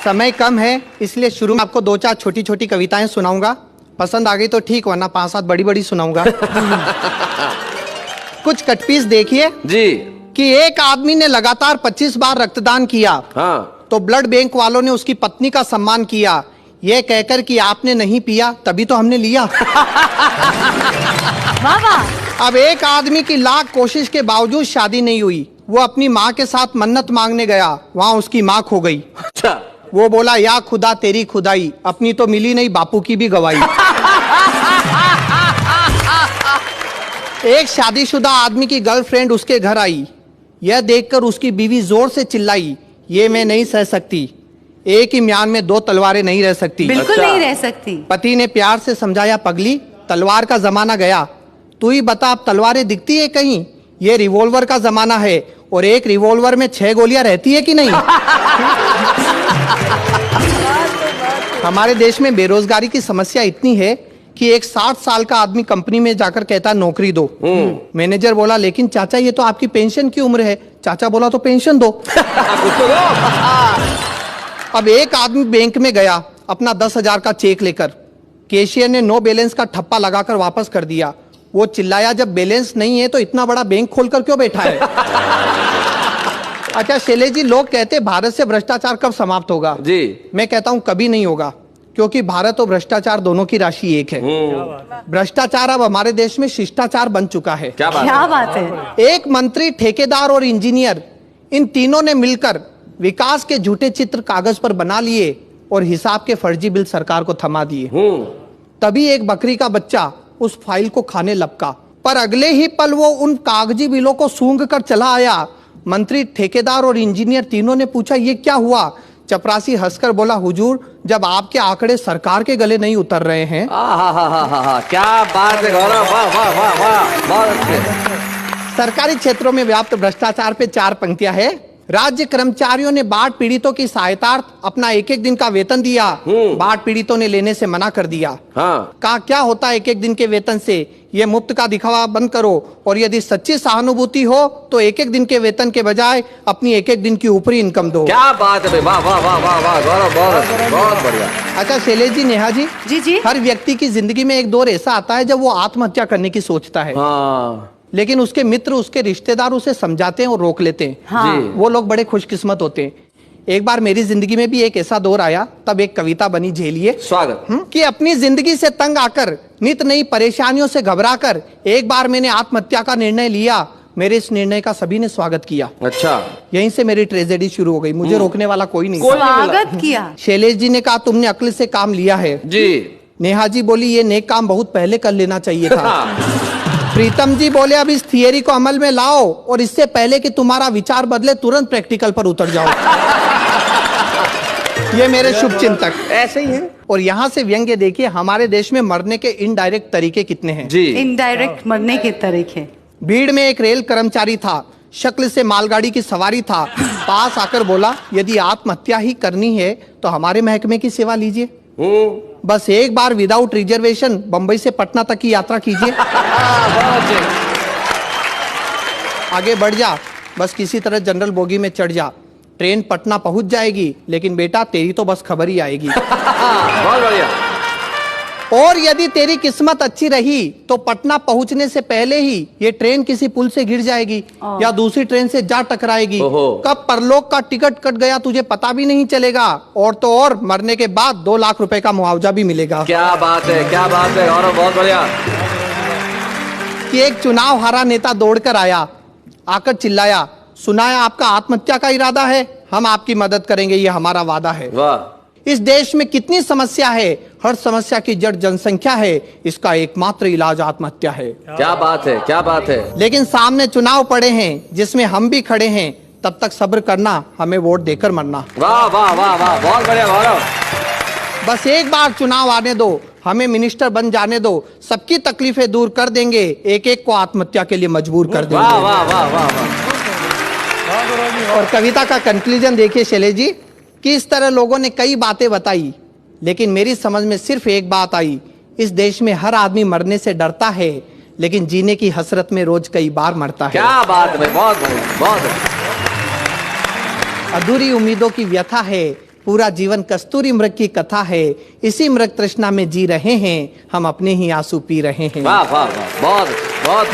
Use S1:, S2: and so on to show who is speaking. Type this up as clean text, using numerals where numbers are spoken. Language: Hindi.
S1: समय कम है इसलिए शुरू में आपको 2-4 छोटी छोटी कविताएं सुनाऊंगा। पसंद आ गई तो ठीक, वरना 5-7 बड़ी बड़ी सुनाऊंगा। कुछ कटपीस देखिए
S2: जी
S1: कि एक आदमी ने लगातार 25 बार रक्तदान किया।
S2: हाँ।
S1: तो ब्लड बैंक वालों ने उसकी पत्नी का सम्मान किया, यह कहकर कि आपने नहीं पिया तभी तो हमने लिया। अब एक आदमी की लाख कोशिश के बावजूद शादी नहीं हुई। वो अपनी माँ के साथ मन्नत मांगने गया, वहां उसकी माँ खो गई।
S2: अच्छा।
S1: वो बोला, या खुदा तेरी खुदाई, अपनी तो मिली नहीं बापू की भी गवाही। एक शादीशुदा आदमी की गर्लफ्रेंड उसके घर आई। यह देखकर उसकी बीवी जोर से चिल्लाई, ये मैं नहीं सह सकती, एक ही म्यान में 2 तलवारें नहीं रह सकती।
S3: बिल्कुल
S2: अच्छा।
S3: नहीं रह सकती।
S1: पति ने प्यार से समझाया, पगली तलवार का जमाना गया, तू ही बता अब तलवारें दिखती है कहीं? ये रिवॉल्वर का जमाना है और एक रिवॉल्वर में 6 गोलियां रहती है कि नहीं? हमारे देश में बेरोजगारी की समस्या इतनी है कि एक 60 साल का आदमी कंपनी में जाकर कहता है नौकरी दो। मैनेजर बोला, लेकिन चाचा ये तो आपकी पेंशन की उम्र है। चाचा बोला, तो पेंशन दो। अब एक आदमी बैंक में गया अपना 10,000 का चेक लेकर। कैशियर ने नो बैलेंस का ठप्पा लगाकर वापस कर दिया। वो चिल्लाया, जब बैलेंस नहीं है तो इतना बड़ा बैंक खोलकर क्यों बैठा है? अच्छा शैलेश जी, लोग कहते भारत से भ्रष्टाचार कब समाप्त होगा?
S2: जी
S1: मैं कहता हूं कभी नहीं होगा, क्योंकि भारत और भ्रष्टाचार दोनों की राशि एक है। भ्रष्टाचार अब हमारे देश में शिष्टाचार बन चुका है।
S2: क्या
S3: बात है।
S1: एक मंत्री, ठेकेदार और इंजीनियर, इन तीनों ने मिलकर विकास के झूठे चित्र कागज पर बना लिए और हिसाब के फर्जी बिल सरकार को थमा दिए। तभी एक बकरी का बच्चा उस फाइल को खाने लपका, पर अगले ही पल वो उन कागजी बिलों को सूंघ कर चला आया। मंत्री, ठेकेदार और इंजीनियर तीनों ने पूछा, ये क्या हुआ? चपरासी हंसकर बोला, हुजूर जब आपके आंकड़े सरकार के गले नहीं उतर रहे हैं।
S2: क्या बात है गौरव, वाह वाह वाह वाह, बहुत अच्छे।
S1: सरकारी क्षेत्रों में व्याप्त भ्रष्टाचार पे 4 पंक्तियां है। राज्य कर्मचारियों ने बाढ़ पीड़ितों की सहायतार्थ अपना 1-1 दिन का वेतन दिया। बाढ़ पीड़ितों ने लेने से मना कर दिया।
S2: हाँ।
S1: कहा, क्या होता है 1-1 दिन के वेतन से? ये मुफ्त का दिखावा बंद करो, और यदि सच्ची सहानुभूति हो तो 1-1 दिन के वेतन के बजाय अपनी 1-1 दिन की ऊपरी इनकम दो।
S2: क्या बात है, वाह वाह वाह वाह वाह गौरव, बहुत बहुत बढ़िया।
S1: अच्छा शैलेश जी, नेहा जी,
S3: जी
S1: हर व्यक्ति की जिंदगी में एक दौर ऐसा आता है जब वो आत्महत्या करने की सोचता है।
S2: हाँ।
S1: लेकिन उसके मित्र, उसके रिश्तेदार उसे समझाते हैं और रोक लेते हैं।
S3: हाँ।
S1: वो लोग बड़े खुशकिस्मत होते हैं। एक बार मेरी जिंदगी में भी एक ऐसा दौर आया, तब एक कविता बनी, झेलिए।
S2: स्वागत।
S1: कि अपनी जिंदगी से तंग आकर, नित नई परेशानियों से घबराकर एक बार मैंने आत्महत्या का निर्णय लिया। मेरे इस निर्णय का सभी ने स्वागत किया।
S2: अच्छा।
S1: यहीं से मेरी ट्रेजेडी शुरू हो गई। मुझे रोकने वाला कोई नहीं।
S3: स्वागत किया।
S1: शैलेश जी ने कहा, तुमने अक्ल से काम लिया है।
S2: जी।
S1: नेहा जी बोली, ये नेक काम बहुत पहले कर लेना चाहिए था। प्रीतम जी बोले, अब इस थियरी को अमल में लाओ और इससे पहले कि तुम्हारा विचार बदले तुरंत प्रैक्टिकल पर उतर जाओ। ये मेरे शुभ चिंतक
S2: ऐसे ही है।
S1: और यहाँ से व्यंग्य देखिए, हमारे देश में मरने के इनडायरेक्ट तरीके कितने हैं।
S2: जी।
S3: इनडायरेक्ट मरने के तरीके।
S1: भीड़ में एक रेल कर्मचारी था, शक्ल से मालगाड़ी की सवारी था। पास आकर बोला, यदि आत्महत्या ही करनी है तो हमारे महकमे की सेवा लीजिए। बस एक बार विदाउट रिजर्वेशन बंबई से पटना तक की यात्रा कीजिए। आगे बढ़ जा, बस किसी तरह जनरल बोगी में चढ़ जा। ट्रेन पटना पहुंच जाएगी, लेकिन बेटा तेरी तो बस खबर ही आएगी।
S2: बहुत बढ़िया।
S1: और यदि तेरी किस्मत अच्छी रही तो पटना पहुंचने से पहले ही ये ट्रेन किसी पुल से गिर जाएगी या दूसरी ट्रेन से जा टकराएगी। कब परलोक का टिकट कट गया तुझे पता भी नहीं चलेगा। और तो और मरने के बाद 2 लाख रुपए का मुआवजा भी मिलेगा।
S2: क्या बात है, क्या बात है गौरव, बहुत बढ़िया।
S1: कि एक चुनाव हारा नेता दौड़कर आया, आकर चिल्लाया, सुना है आपका आत्महत्या का इरादा है, हम आपकी मदद करेंगे, ये हमारा वादा है।
S2: वाह।
S1: इस देश में कितनी समस्या है, हर समस्या की जड़ जनसंख्या है, इसका एकमात्र इलाज आत्महत्या है।
S2: क्या बात है, क्या बात है।
S1: लेकिन सामने चुनाव पड़े हैं जिसमें हम भी खड़े हैं, तब तक सब्र करना, हमें वोट देकर मरना।
S2: वाह वाह वाह वाह, बहुत बढ़िया गौरव।
S1: बस एक बार चुनाव आने दो, हमें मिनिस्टर बन जाने दो, सबकी तकलीफें दूर कर देंगे, एक एक को आत्महत्या के लिए मजबूर कर देंगे।
S2: वाह वाह वाह वाह वाह।
S1: और कविता का कंक्लूजन देखिए शैलेश जी, कि इस तरह लोगों ने कई बातें बताई, लेकिन मेरी समझ में सिर्फ एक बात आई, इस देश में हर आदमी मरने से डरता है, लेकिन जीने की हसरत में रोज कई बार मरता है।
S2: क्या बात है, बहुत बढ़िया, बहुत।
S1: अधूरी उम्मीदों की व्यथा है, पूरा जीवन कस्तूरी मृग की कथा है, इसी मृग तृष्णा में जी रहे हैं, हम अपने ही आंसू पी रहे हैं।
S2: वाह वाह वाह, बहुत बहुत